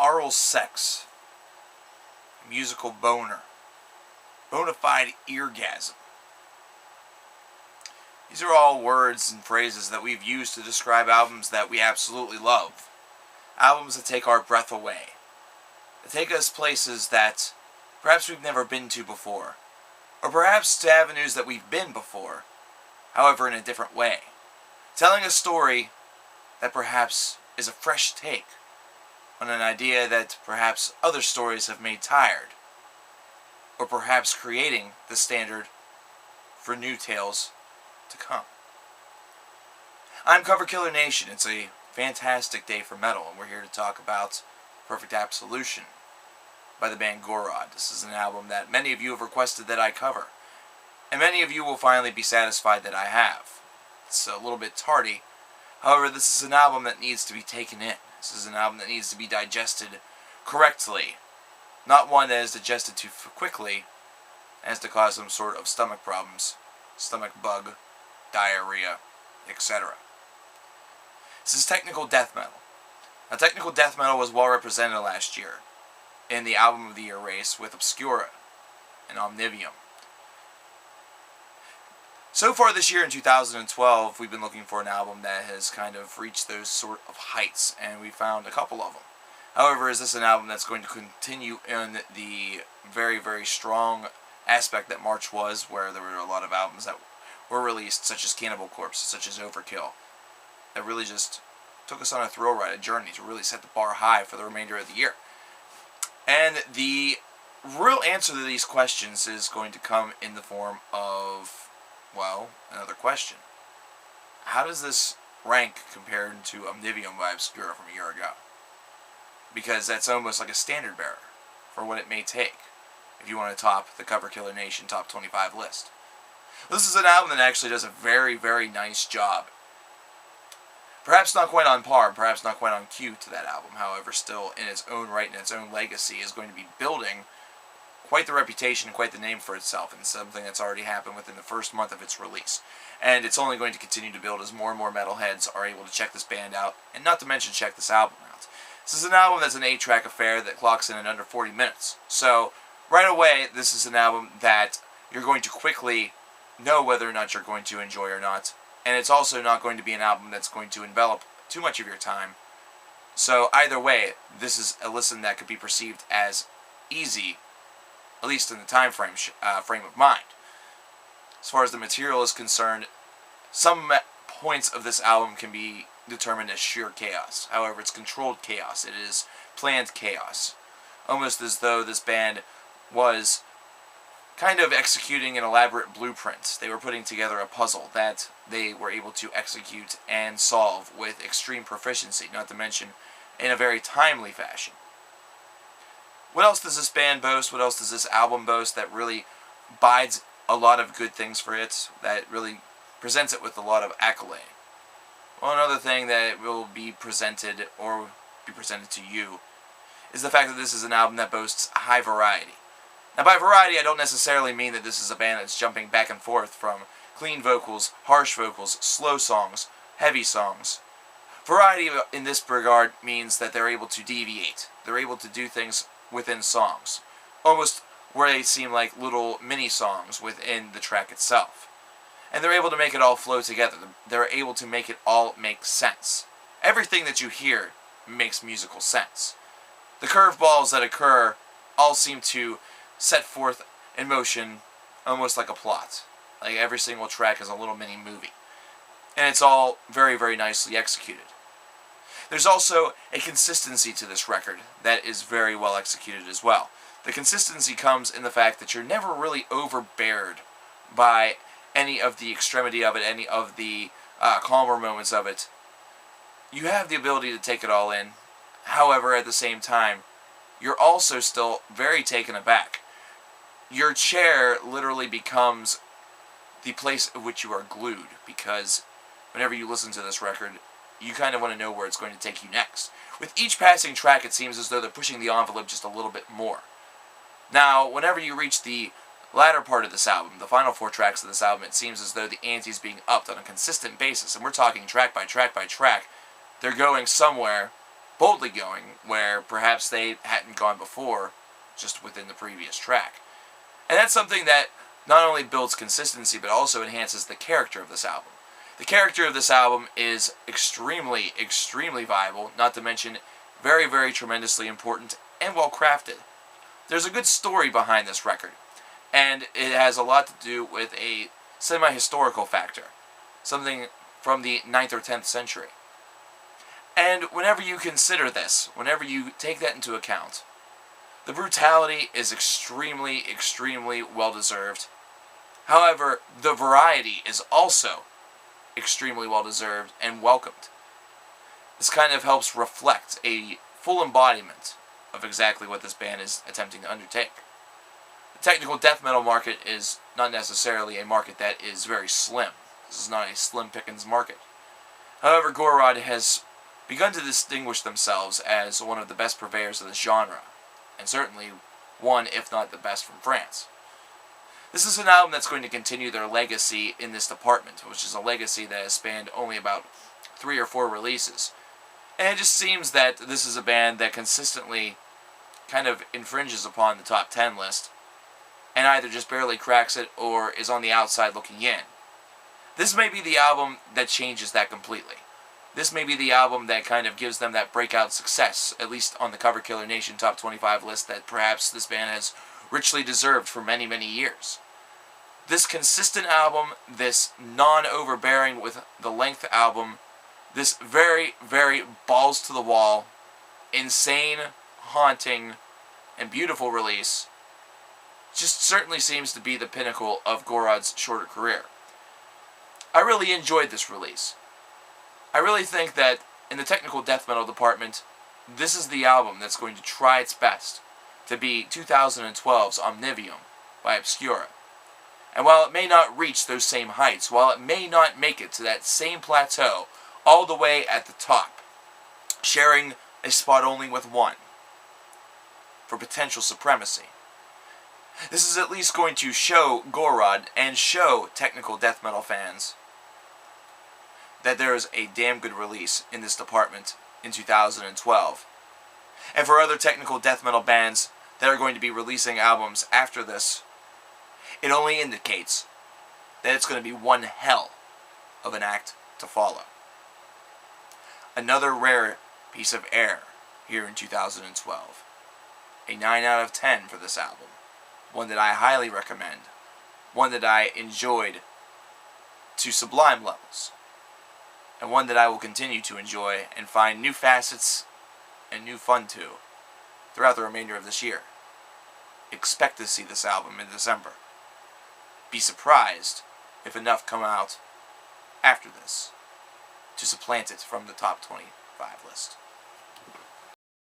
oral sex, musical boner, bona fide eargasm. These are all words and phrases that we've used to describe albums that we absolutely love. Albums that take our breath away. That take us places that perhaps we've never been to before. Or perhaps to avenues that we've been before, however in a different way. Telling a story that perhaps is a fresh take on an idea that perhaps other stories have made tired. Or perhaps creating the standard for new tales to come. I'm coverkillernation. It's a fantastic day for metal, and we're here to talk about Perfect Absolution by the band Gorod. This is an album that many of you have requested that I cover, and many of you will finally be satisfied that I have. It's a little bit tardy. However, this is an album that needs to be taken in. This is an album that needs to be digested correctly, not one that is digested too quickly as to cause some sort of stomach problems, stomach bug, diarrhea, etc. This is technical death metal. Now, technical death metal was well represented last year in the Album of the Year race with Obscura and Omnivium. So far this year in 2012, we've been looking for an album that has kind of reached those sort of heights, and we found a couple of them. However, is this an album that's going to continue in the very, very strong aspect that March was, where there were a lot of albums that were released, such as Cannibal Corpse, such as Overkill, that really just took us on a thrill ride, a journey to really set the bar high for the remainder of the year. And the real answer to these questions is going to come in the form of, well, another question. How does this rank compared to Omnivium by Obscura from a year ago? Because that's almost like a standard bearer for what it may take if you want to top the coverkillernation Top 25 list. This is an album that actually does a very, very nice job. Perhaps not quite on par, perhaps not quite on cue to that album, however, still in its own right and its own legacy is going to be building quite the reputation, quite the name for itself, and something that's already happened within the first month of its release. And it's only going to continue to build as more and more metalheads are able to check this band out, and not to mention check this album out. This is an album that's an 8-track affair that clocks in at under 40 minutes. So, right away, this is an album that you're going to quickly know whether or not you're going to enjoy or not. And it's also not going to be an album that's going to envelop too much of your time. So either way, this is a listen that could be perceived as easy, at least in the time frame of mind. As far as the material is concerned, some points of this album can be determined as sheer chaos. However, it's controlled chaos. It is planned chaos. Almost as though this band was kind of executing an elaborate blueprint. They were putting together a puzzle that they were able to execute and solve with extreme proficiency, not to mention in a very timely fashion. What else does this band boast? What else does this album boast that really bides a lot of good things for it, that really presents it with a lot of accolade? Well, another thing that will be presented, or be presented to you, is the fact that this is an album that boasts high variety. Now, by variety, I don't necessarily mean that this is a band that's jumping back and forth from clean vocals, harsh vocals, slow songs, heavy songs. Variety in this regard means that they're able to deviate. They're able to do things within songs, almost where they seem like little mini-songs within the track itself. And they're able to make it all flow together. They're able to make it all make sense. Everything that you hear makes musical sense. The curveballs that occur all seem to set forth in motion almost like a plot. Like every single track is a little mini movie. And it's all very, very nicely executed. There's also a consistency to this record that is very well executed as well. The consistency comes in the fact that you're never really overbeared by any of the extremity of it, any of the calmer moments of it. You have the ability to take it all in. However, at the same time, you're also still very taken aback. Your chair literally becomes the place at which you are glued, because whenever you listen to this record, you kind of want to know where it's going to take you next. With each passing track, it seems as though they're pushing the envelope just a little bit more. Now, whenever you reach the latter part of this album, the final 4 tracks of this album, it seems as though the ante is being upped on a consistent basis, and we're talking track by track by track. They're going somewhere boldly going where perhaps they hadn't gone before, just within the previous track. And that's something that not only builds consistency, but also enhances the character of this album. The character of this album is extremely, extremely viable, not to mention very, very tremendously important and well crafted. There's a good story behind this record, and it has a lot to do with a semi-historical factor, something from the 9th or 10th century. And whenever you consider this, whenever you take that into account, the brutality is extremely, extremely well-deserved. However, the variety is also extremely well-deserved and welcomed. This kind of helps reflect a full embodiment of exactly what this band is attempting to undertake. The technical death metal market is not necessarily a market that is very slim. This is not a slim pickings market. However, Gorod has begun to distinguish themselves as one of the best purveyors of this genre, and certainly one, if not the best, from France. This is an album that's going to continue their legacy in this department, which is a legacy that has spanned only about 3 or 4 releases. And it just seems that this is a band that consistently kind of infringes upon the top 10 list, and either just barely cracks it or is on the outside looking in. This may be the album that changes that completely. This may be the album that kind of gives them that breakout success, at least on the coverkillernation top 25 list, that perhaps this band has richly deserved for many, many years. This consistent album, this non-overbearing with the length album, this very, very balls-to-the-wall, insane, haunting, and beautiful release just certainly seems to be the pinnacle of Gorod's shorter career. I really enjoyed this release. I really think that in the technical death metal department, this is the album that's going to try its best to be 2012's Omnivium by Obscura. And while it may not reach those same heights, while it may not make it to that same plateau all the way at the top, sharing a spot only with one for potential supremacy, this is at least going to show Gorod and show technical death metal fans that there is a damn good release in this department in 2012. And for other technical death metal bands that are going to be releasing albums after this, it only indicates that it's going to be one hell of an act to follow. Another rare piece of air here in 2012. A 9 out of 10 for this album. One that I highly recommend. One that I enjoyed to sublime levels. And one that I will continue to enjoy and find new facets and new fun to throughout the remainder of this year. Expect to see this album in December. Be surprised if enough come out after this to supplant it from the top 25 list.